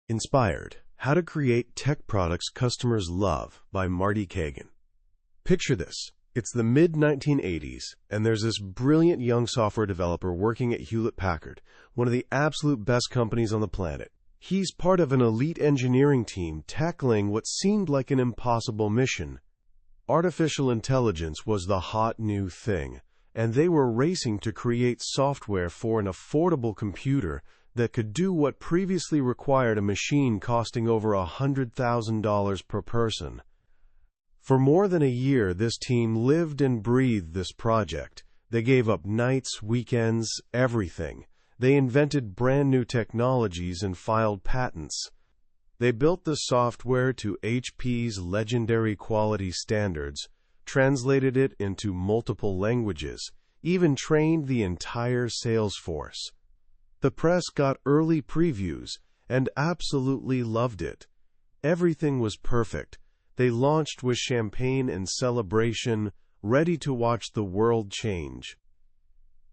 Inspired: How to Create Tech Products Customers Love by Marty Cagan. Picture this. It's the mid-1980s, and there's this brilliant young software developer working at Hewlett-Packard, one of the absolute best companies on the planet. He's part of an elite engineering team tackling what seemed like an impossible mission. Artificial intelligence was the hot new thing, and they were racing to create software for an affordable computer that could do what previously required a machine costing over $100,000 per person. For more than a year, this team lived and breathed this project. They gave up nights, weekends, everything. They invented brand new technologies and filed patents. They built the software to HP's legendary quality standards, translated it into multiple languages, even trained the entire sales force. The press got early previews and absolutely loved it. Everything was perfect. They launched with champagne and celebration, ready to watch the world change.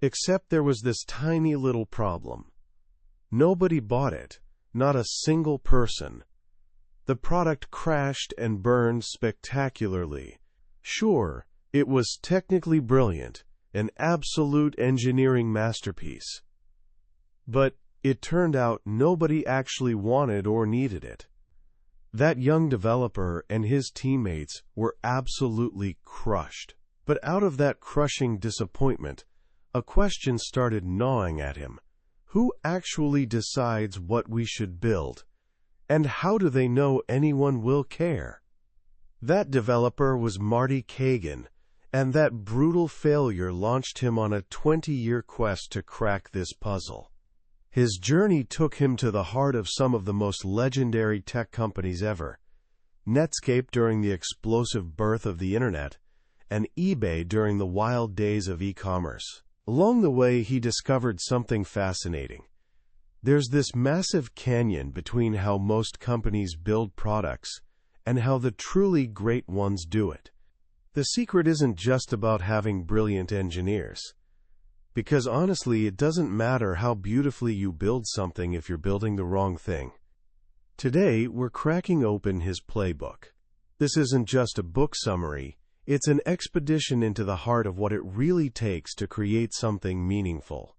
Except there was this tiny little problem. Nobody bought it, not a single person. The product crashed and burned spectacularly. Sure, it was technically brilliant, an absolute engineering masterpiece. But it turned out nobody actually wanted or needed it. That young developer and his teammates were absolutely crushed. But out of that crushing disappointment, a question started gnawing at him. Who actually decides what we should build? And how do they know anyone will care? That developer was Marty Cagan, and that brutal failure launched him on a 20-year quest to crack this puzzle. His journey took him to the heart of some of the most legendary tech companies ever: Netscape during the explosive birth of the Internet, and eBay during the wild days of e-commerce. Along the way, he discovered something fascinating. There's this massive canyon between how most companies build products and how the truly great ones do it. The secret isn't just about having brilliant engineers. Because honestly, it doesn't matter how beautifully you build something if you're building the wrong thing. Today, we're cracking open his playbook. This isn't just a book summary, it's an expedition into the heart of what it really takes to create something meaningful.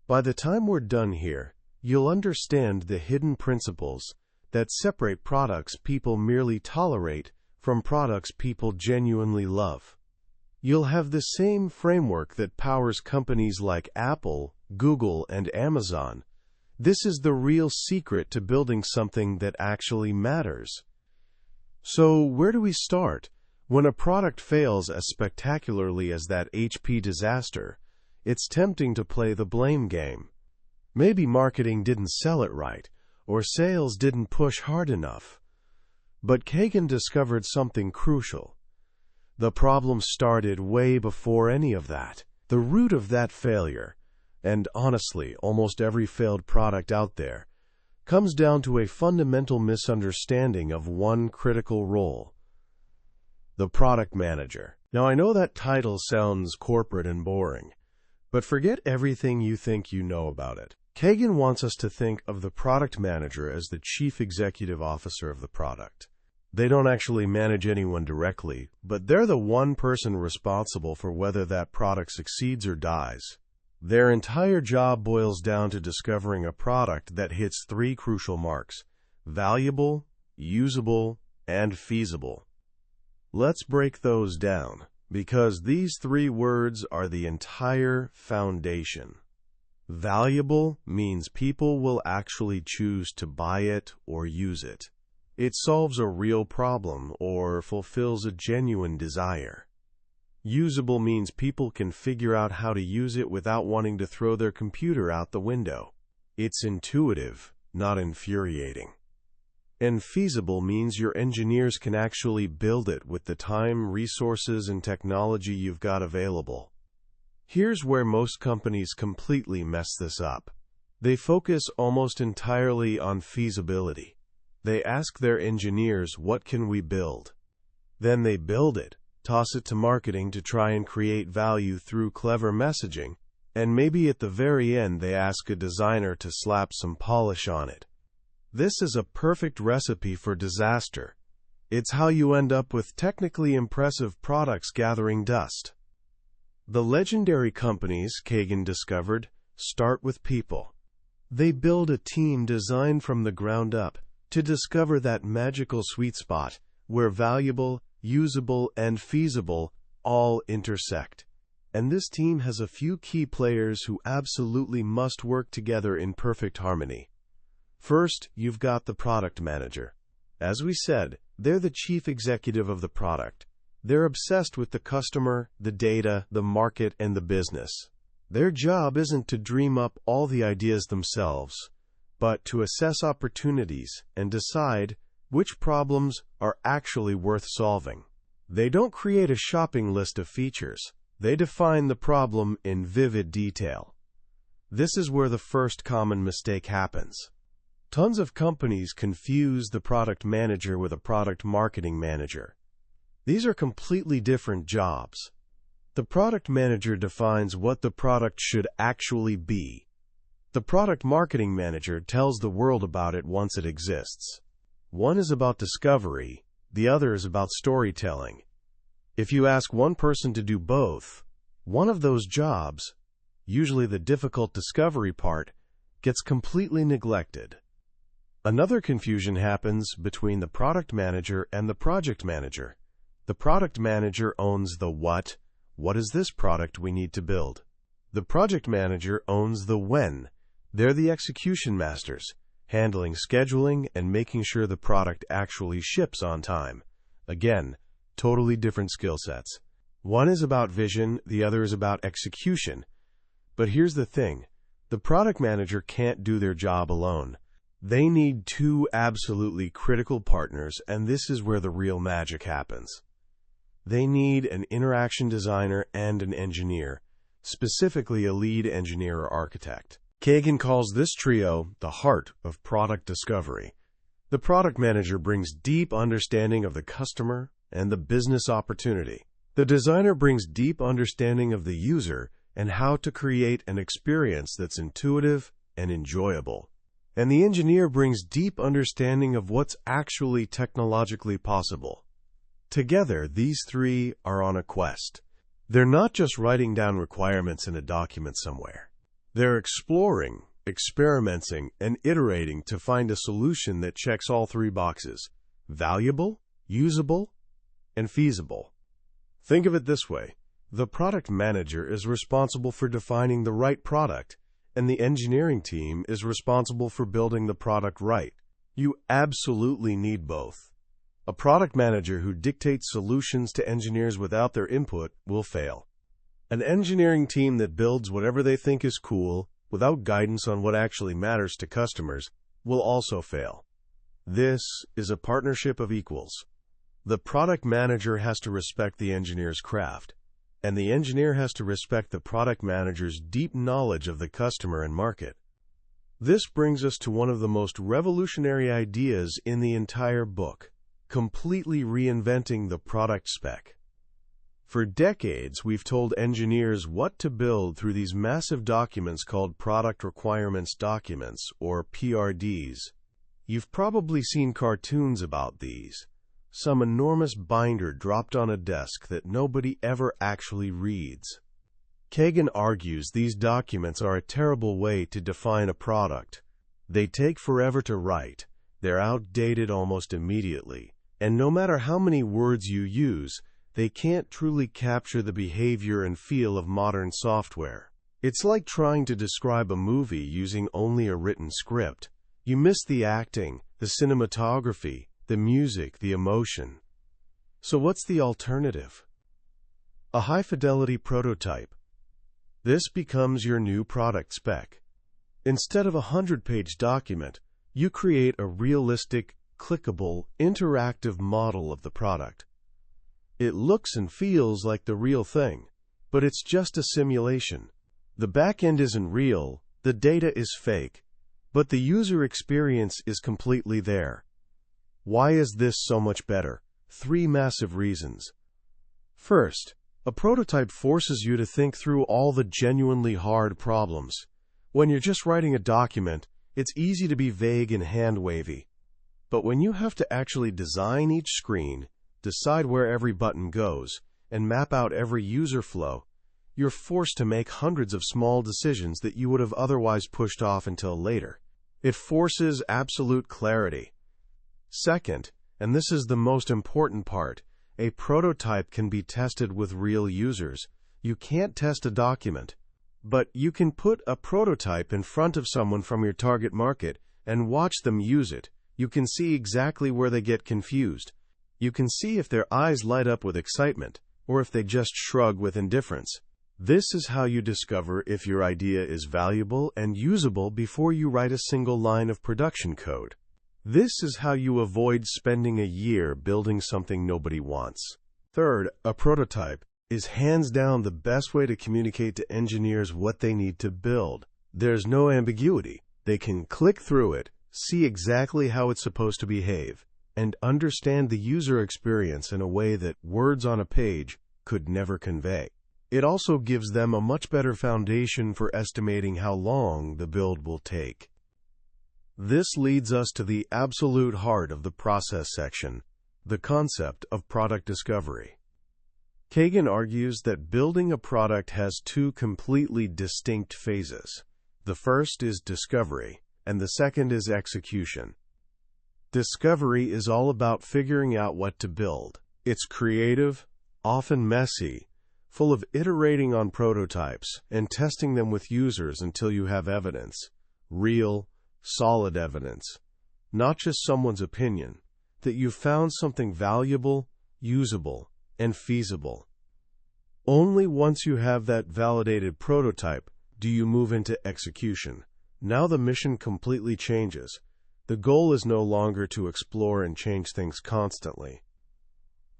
By the time we're done here, you'll understand the hidden principles that separate products people merely tolerate from products people genuinely love. You'll have the same framework that powers companies like Apple, Google, and Amazon. This is the real secret to building something that actually matters. So, where do we start? When a product fails as spectacularly as that HP disaster, it's tempting to play the blame game. Maybe marketing didn't sell it right, or sales didn't push hard enough. But Cagan discovered something crucial. The problem started way before any of that. The root of that failure, and honestly, almost every failed product out there, comes down to a fundamental misunderstanding of one critical role: the product manager. Now, I know that title sounds corporate and boring, but forget everything you think you know about it. Cagan wants us to think of the product manager as the chief executive officer of the product. They don't actually manage anyone directly, but they're the one person responsible for whether that product succeeds or dies. Their entire job boils down to discovering a product that hits three crucial marks: valuable, usable, and feasible. Let's break those down, because these three words are the entire foundation. Valuable means people will actually choose to buy it or use it. It solves a real problem or fulfills a genuine desire. Usable means people can figure out how to use it without wanting to throw their computer out the window. It's intuitive, not infuriating. And feasible means your engineers can actually build it with the time, resources, and technology you've got available. Here's where most companies completely mess this up. They focus almost entirely on feasibility. They ask their engineers, what can we build? Then they build it, toss it to marketing to try and create value through clever messaging, and maybe at the very end they ask a designer to slap some polish on it. This is a perfect recipe for disaster. It's how you end up with technically impressive products gathering dust. The legendary companies, Cagan discovered, start with people. They build a team designed from the ground up to discover that magical sweet spot where valuable, usable, and feasible all intersect. And this team has a few key players who absolutely must work together in perfect harmony. First, you've got the product manager. As we said, they're the chief executive of the product. They're obsessed with the customer, the data, the market, and the business. Their job isn't to dream up all the ideas themselves, but to assess opportunities and decide which problems are actually worth solving. They don't create a shopping list of features. They define the problem in vivid detail. This is where the first common mistake happens. Tons of companies confuse the product manager with a product marketing manager. These are completely different jobs. The product manager defines what the product should actually be. The product marketing manager tells the world about it once it exists. One is about discovery, the other is about storytelling. If you ask one person to do both, one of those jobs, usually the difficult discovery part, gets completely neglected. Another confusion happens between the product manager and the project manager. The product manager owns the what is this product we need to build? The project manager owns the when. They're the execution masters, handling scheduling and making sure the product actually ships on time. Again, totally different skill sets. One is about vision, the other is about execution. But here's the thing, the product manager can't do their job alone. They need two absolutely critical partners, and this is where the real magic happens. They need an interaction designer and an engineer, specifically a lead engineer or architect. Cagan calls this trio the heart of product discovery. The product manager brings deep understanding of the customer and the business opportunity. The designer brings deep understanding of the user and how to create an experience that's intuitive and enjoyable. And the engineer brings deep understanding of what's actually technologically possible. Together, these three are on a quest. They're not just writing down requirements in a document somewhere. They're exploring, experimenting, and iterating to find a solution that checks all three boxes: valuable, usable, and feasible. Think of it this way. The product manager is responsible for defining the right product, and the engineering team is responsible for building the product right. You absolutely need both. A product manager who dictates solutions to engineers without their input will fail. An engineering team that builds whatever they think is cool, without guidance on what actually matters to customers, will also fail. This is a partnership of equals. The product manager has to respect the engineer's craft, and the engineer has to respect the product manager's deep knowledge of the customer and market. This brings us to one of the most revolutionary ideas in the entire book: completely reinventing the product spec. For decades, we've told engineers what to build through these massive documents called Product Requirements Documents, or PRDs. You've probably seen cartoons about these. Some enormous binder dropped on a desk that nobody ever actually reads. Cagan argues these documents are a terrible way to define a product. They take forever to write, they're outdated almost immediately, and no matter how many words you use, they can't truly capture the behavior and feel of modern software. It's like trying to describe a movie using only a written script. You miss the acting, the cinematography, the music, the emotion. So what's the alternative? A high-fidelity prototype. This becomes your new product spec. Instead of a 100-page document, you create a realistic, clickable, interactive model of the product. It looks and feels like the real thing, but it's just a simulation. The back end isn't real, the data is fake, but the user experience is completely there. Why is this so much better? 3 massive reasons. First, a prototype forces you to think through all the genuinely hard problems. When you're just writing a document, It's easy to be vague and hand-wavy. But when you have to actually design each screen, decide where every button goes, and map out every user flow, you're forced to make hundreds of small decisions that you would have otherwise pushed off until later. It forces absolute clarity. Second, and this is the most important part, a prototype can be tested with real users. You can't test a document, but you can put a prototype in front of someone from your target market and watch them use it. You can see exactly where they get confused. You can see if their eyes light up with excitement or if they just shrug with indifference. This is how you discover if your idea is valuable and usable before you write a single line of production code. This is how you avoid spending a year building something nobody wants. Third, a prototype is hands down the best way to communicate to engineers what they need to build. There's no ambiguity. They can click through it, see exactly how it's supposed to behave, and understand the user experience in a way that words on a page could never convey. It also gives them a much better foundation for estimating how long the build will take. This leads us to the absolute heart of the process section, the concept of product discovery. Cagan argues that building a product has two completely distinct phases. The first is discovery, and the second is execution. Discovery is all about figuring out what to build. It's creative, often messy, full of iterating on prototypes and testing them with users until you have evidence, real, solid evidence, not just someone's opinion, that you've found something valuable, usable, and feasible. Only once you have that validated prototype do you move into execution. Now the mission completely changes. The goal is no longer to explore and change things constantly.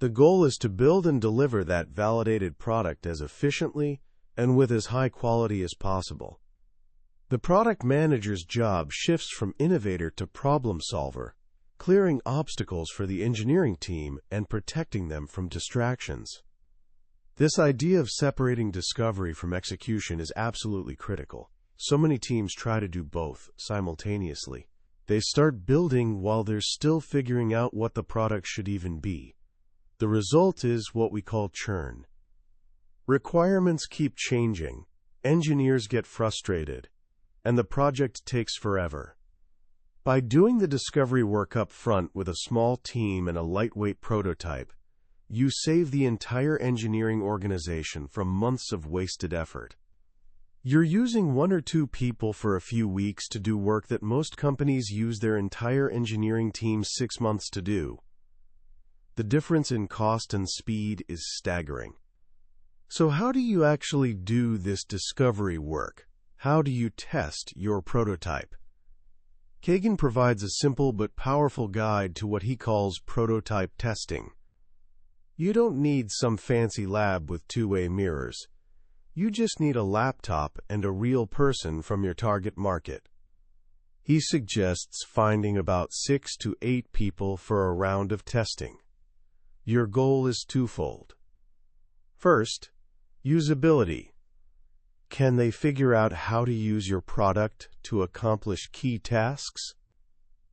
The goal is to build and deliver that validated product as efficiently and with as high quality as possible. The product manager's job shifts from innovator to problem solver, clearing obstacles for the engineering team and protecting them from distractions. This idea of separating discovery from execution is absolutely critical. So many teams try to do both simultaneously. They start building while they're still figuring out what the product should even be. The result is what we call churn. Requirements keep changing, engineers get frustrated, and the project takes forever. By doing the discovery work up front with a small team and a lightweight prototype, you save the entire engineering organization from months of wasted effort. You're using one or two people for a few weeks to do work that most companies use their entire engineering team 6 months to do. The difference in cost and speed is staggering. So how do you actually do this discovery work? How do you test your prototype? Cagan provides a simple but powerful guide to what he calls prototype testing. You don't need some fancy lab with two-way mirrors. You just need a laptop and a real person from your target market. He suggests finding about 6 to 8 people for a round of testing. Your goal is twofold. First, usability. Can they figure out how to use your product to accomplish key tasks?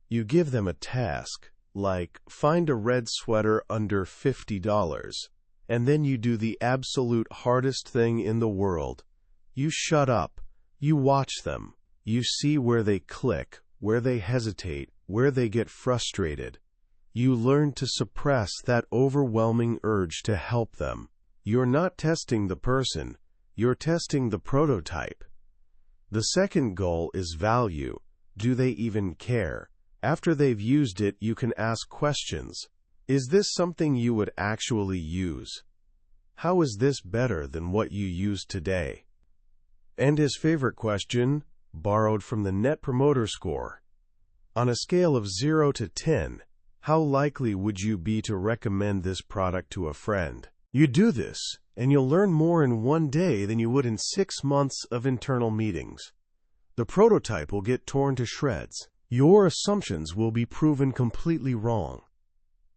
You give them a task, like find a red sweater under $50, and then you do the absolute hardest thing in the world. You shut up. You watch them. You see where they click, where they hesitate, where they get frustrated. You learn to suppress that overwhelming urge to help them. You're not testing the person, you're testing the prototype. The second goal is value. Do they even care? After they've used it, you can ask questions. Is this something you would actually use? How is this better than what you use today? And his favorite question, borrowed from the Net Promoter Score. On a scale of 0 to 10, how likely would you be to recommend this product to a friend? You do this, and you'll learn more in 1 day than you would in 6 months of internal meetings. The prototype will get torn to shreds. Your assumptions will be proven completely wrong.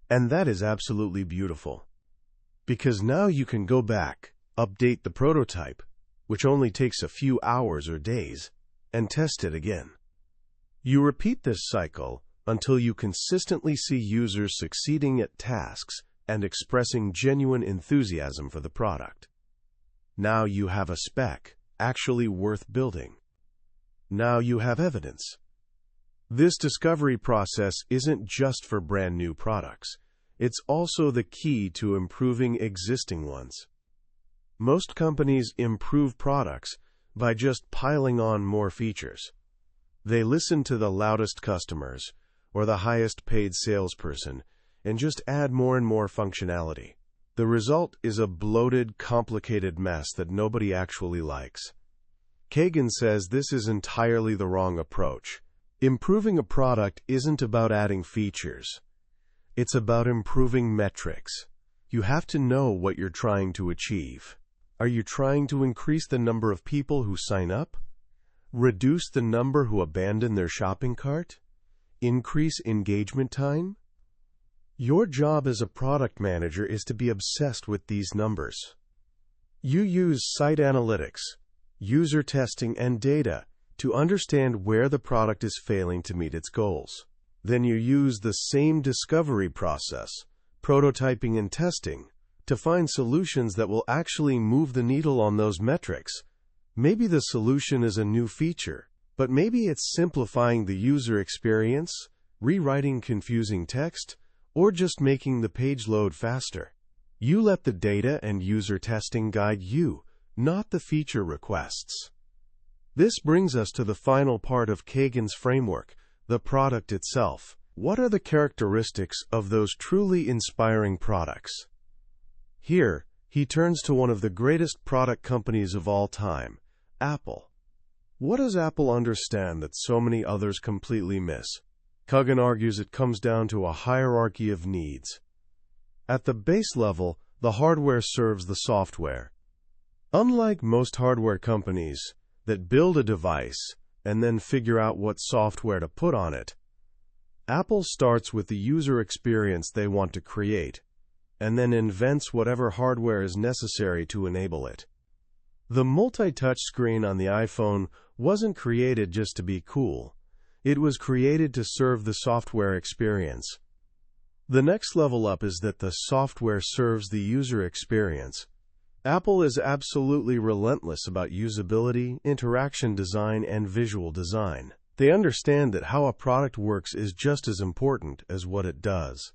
And that is absolutely beautiful. Because now you can go back, update the prototype, which only takes a few hours or days, and test it again. You repeat this cycle until you consistently see users succeeding at tasks and expressing genuine enthusiasm for the product. Now you have a spec, actually worth building. Now you have evidence. This discovery process isn't just for brand new products. It's also the key to improving existing ones. Most companies improve products by just piling on more features. They listen to the loudest customers or the highest paid salesperson and just add more and more functionality. The result is a bloated, complicated mess that nobody actually likes. Cagan says this is entirely the wrong approach. Improving a product isn't about adding features. It's about improving metrics. You have to know what you're trying to achieve. Are you trying to increase the number of people who sign up? Reduce the number who abandon their shopping cart? Increase engagement time? Your job as a product manager is to be obsessed with these numbers. You use site analytics, user testing, and data to understand where the product is failing to meet its goals. Then you use the same discovery process, prototyping and testing, to find solutions that will actually move the needle on those metrics. Maybe the solution is a new feature, but maybe it's simplifying the user experience, rewriting confusing text, or just making the page load faster. You let the data and user testing guide you, not the feature requests. This brings us to the final part of Cagan's framework, the product itself. What are the characteristics of those truly inspiring products? Here, he turns to one of the greatest product companies of all time, Apple. What does Apple understand that so many others completely miss? Cagan argues it comes down to a hierarchy of needs. At the base level, the hardware serves the software. Unlike most hardware companies that build a device and then figure out what software to put on it, Apple starts with the user experience they want to create, and then invents whatever hardware is necessary to enable it. The multi-touch screen on the iPhone wasn't created just to be cool. It was created to serve the software experience. The next level up is that the software serves the user experience. Apple is absolutely relentless about usability, interaction design, and visual design. They understand that how a product works is just as important as what it does.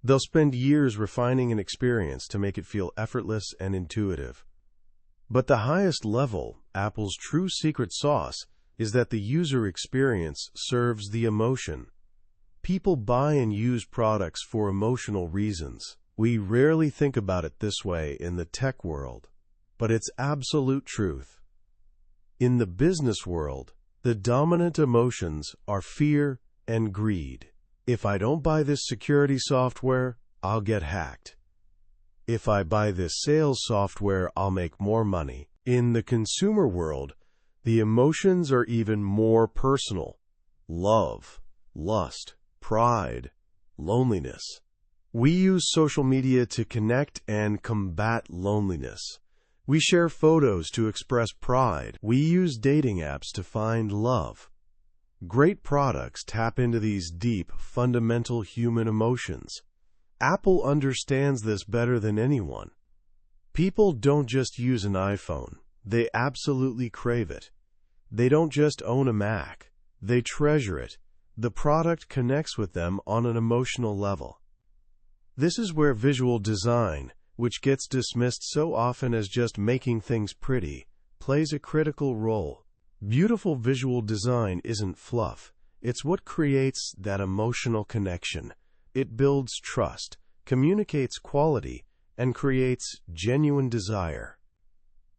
They'll spend years refining an experience to make it feel effortless and intuitive. But the highest level, Apple's true secret sauce, is that the user experience serves the emotion. People buy and use products for emotional reasons. We rarely think about it this way in the tech world, but it's absolute truth. In the business world, the dominant emotions are fear and greed. If I don't buy this security software, I'll get hacked. If I buy this sales software, I'll make more money. In the consumer world, the emotions are even more personal. Love, lust, pride, loneliness. We use social media to connect and combat loneliness. We share photos to express pride. We use dating apps to find love. Great products tap into these deep, fundamental human emotions. Apple understands this better than anyone. People don't just use an iPhone. They absolutely crave it. They don't just own a Mac. They treasure it. The product connects with them on an emotional level. This is where visual design, which gets dismissed so often as just making things pretty, plays a critical role. Beautiful visual design isn't fluff. It's what creates that emotional connection. It builds trust, communicates quality, and creates genuine desire.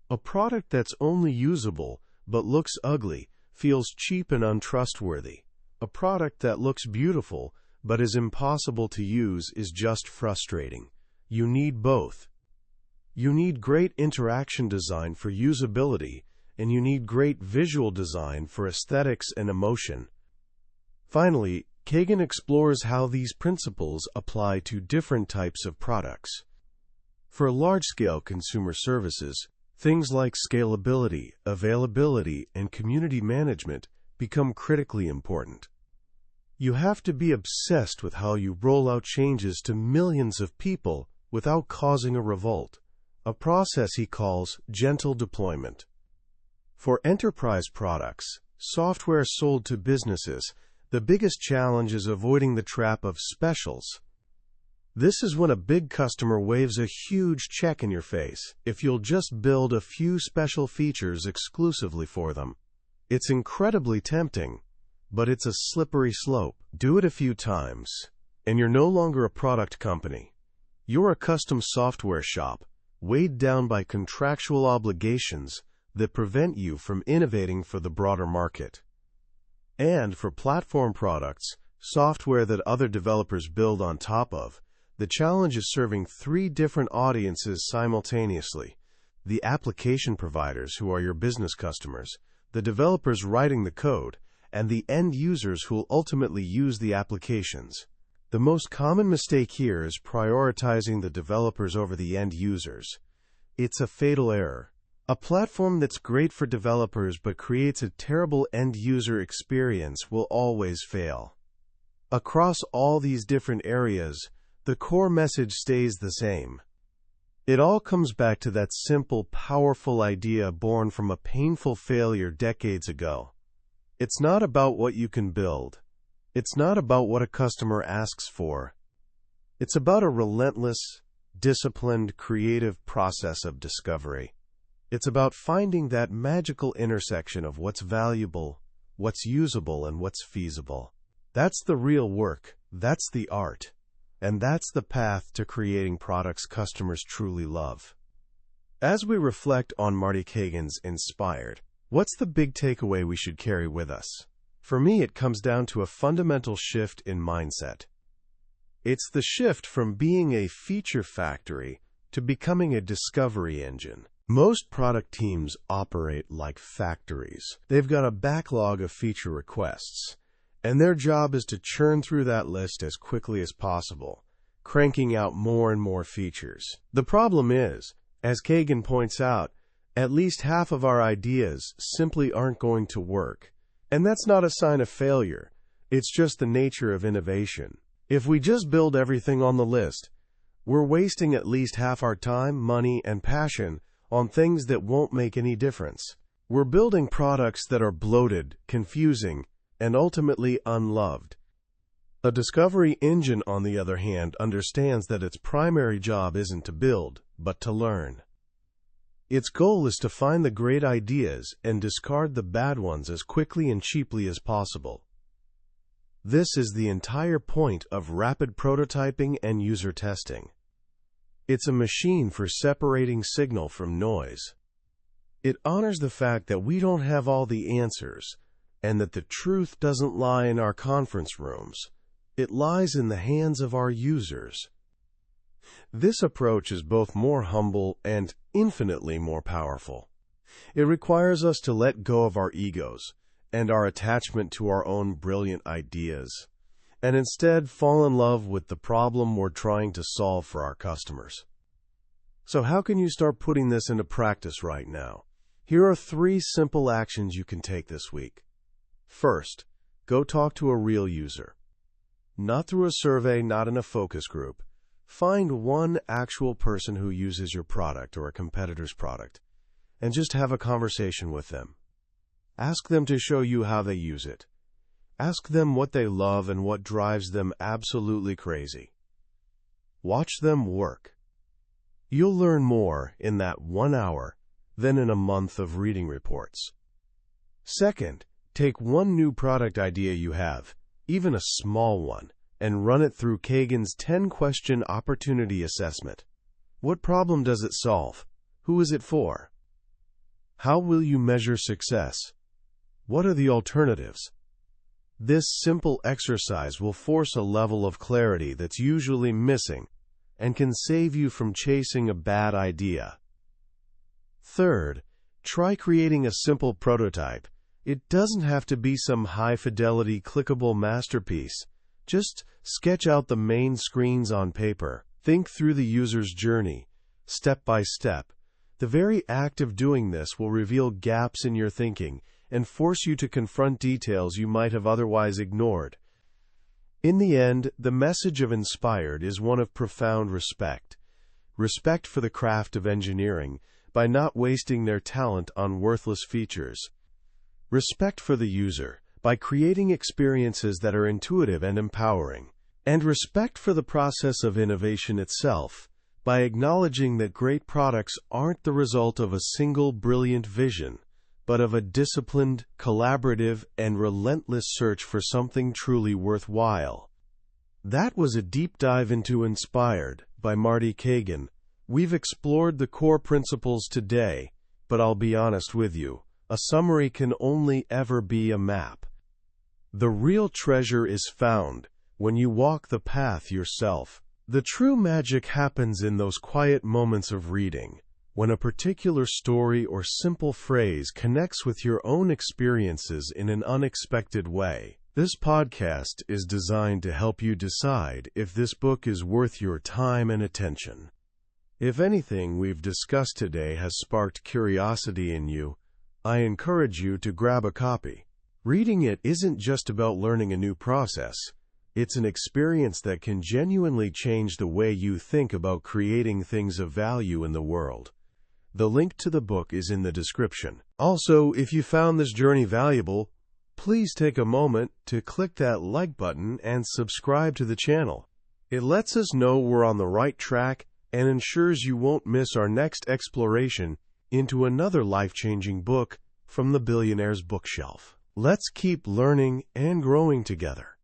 A product that's only usable but looks ugly feels cheap and untrustworthy. A product that looks beautiful but is impossible to use is just frustrating. You need both. You need great interaction design for usability, and you need great visual design for aesthetics and emotion. Finally, Cagan explores how these principles apply to different types of products. For large-scale consumer services, things like scalability, availability, and community management become critically important. You have to be obsessed with how you roll out changes to millions of people without causing a revolt, a process he calls gentle deployment. For enterprise products, software sold to businesses, the biggest challenge is avoiding the trap of specials. This is when a big customer waves a huge check in your face if you'll just build a few special features exclusively for them. It's incredibly tempting, but it's a slippery slope. Do it a few times, and you're no longer a product company. You're a custom software shop, weighed down by contractual obligations that prevent you from innovating for the broader market. And for platform products, software that other developers build on top of, the challenge is serving three different audiences simultaneously: the application providers, who are your business customers, the developers writing the code, and the end users who will ultimately use the applications. The most common mistake here is prioritizing the developers over the end users. It's a fatal error. A platform that's great for developers but creates a terrible end-user experience will always fail. Across all these different areas, the core message stays the same. It all comes back to that simple, powerful idea born from a painful failure decades ago. It's not about what you can build. It's not about what a customer asks for. It's about a relentless, disciplined, creative process of discovery. It's about finding that magical intersection of what's valuable, what's usable, and what's feasible. That's the real work. That's the art. And that's the path to creating products customers truly love. As we reflect on Marty Cagan's Inspired, what's the big takeaway we should carry with us? For me, it comes down to a fundamental shift in mindset. It's the shift from being a feature factory to becoming a discovery engine. Most product teams operate like factories. They've got a backlog of feature requests, and their job is to churn through that list as quickly as possible, cranking out more and more features. The problem is, as Cagan points out, at least half of our ideas simply aren't going to work. And that's not a sign of failure. It's just the nature of innovation. If we just build everything on the list, we're wasting at least half our time, money, and passion on things that won't make any difference. We're building products that are bloated, confusing, and ultimately unloved. A discovery engine, on the other hand, understands that its primary job isn't to build, but to learn. Its goal is to find the great ideas and discard the bad ones as quickly and cheaply as possible. This is the entire point of rapid prototyping and user testing. It's a machine for separating signal from noise. It honors the fact that we don't have all the answers, and that the truth doesn't lie in our conference rooms. It lies in the hands of our users. This approach is both more humble and infinitely more powerful. It requires us to let go of our egos and our attachment to our own brilliant ideas, and instead fall in love with the problem we're trying to solve for our customers. So how can you start putting this into practice right now? Here are 3 simple actions you can take this week. First, go talk to a real user. Not through a survey, not in a focus group. Find one actual person who uses your product or a competitor's product, and just have a conversation with them. Ask them to show you how they use it. Ask them what they love and what drives them absolutely crazy. Watch them work. You'll learn more in that 1 hour than in a month of reading reports. Second, take one new product idea you have, even a small one, and run it through Cagan's 10-question opportunity assessment. What problem does it solve? Who is it for? How will you measure success? What are the alternatives? This simple exercise will force a level of clarity that's usually missing and can save you from chasing a bad idea. Third, try creating a simple prototype. It doesn't have to be some high-fidelity, clickable masterpiece. Just sketch out the main screens on paper. Think through the user's journey, step by step. The very act of doing this will reveal gaps in your thinking and force you to confront details you might have otherwise ignored. In the end, the message of Inspired is one of profound respect. Respect for the craft of engineering by not wasting their talent on worthless features. Respect for the user by creating experiences that are intuitive and empowering. And respect for the process of innovation itself by acknowledging that great products aren't the result of a single brilliant vision, but of a disciplined, collaborative, and relentless search for something truly worthwhile. That was a deep dive into Inspired by Marty Cagan. We've explored the core principles today, but I'll be honest with you, a summary can only ever be a map. The real treasure is found when you walk the path yourself. The true magic happens in those quiet moments of reading, when a particular story or simple phrase connects with your own experiences in an unexpected way. This podcast is designed to help you decide if this book is worth your time and attention. If anything we've discussed today has sparked curiosity in you, I encourage you to grab a copy. Reading it isn't just about learning a new process. It's an experience that can genuinely change the way you think about creating things of value in the world. The link to the book is in the description. Also, if you found this journey valuable, please take a moment to click that like button and subscribe to the channel. It lets us know we're on the right track and ensures you won't miss our next exploration into another life-changing book from the billionaire's bookshelf. Let's keep learning and growing together.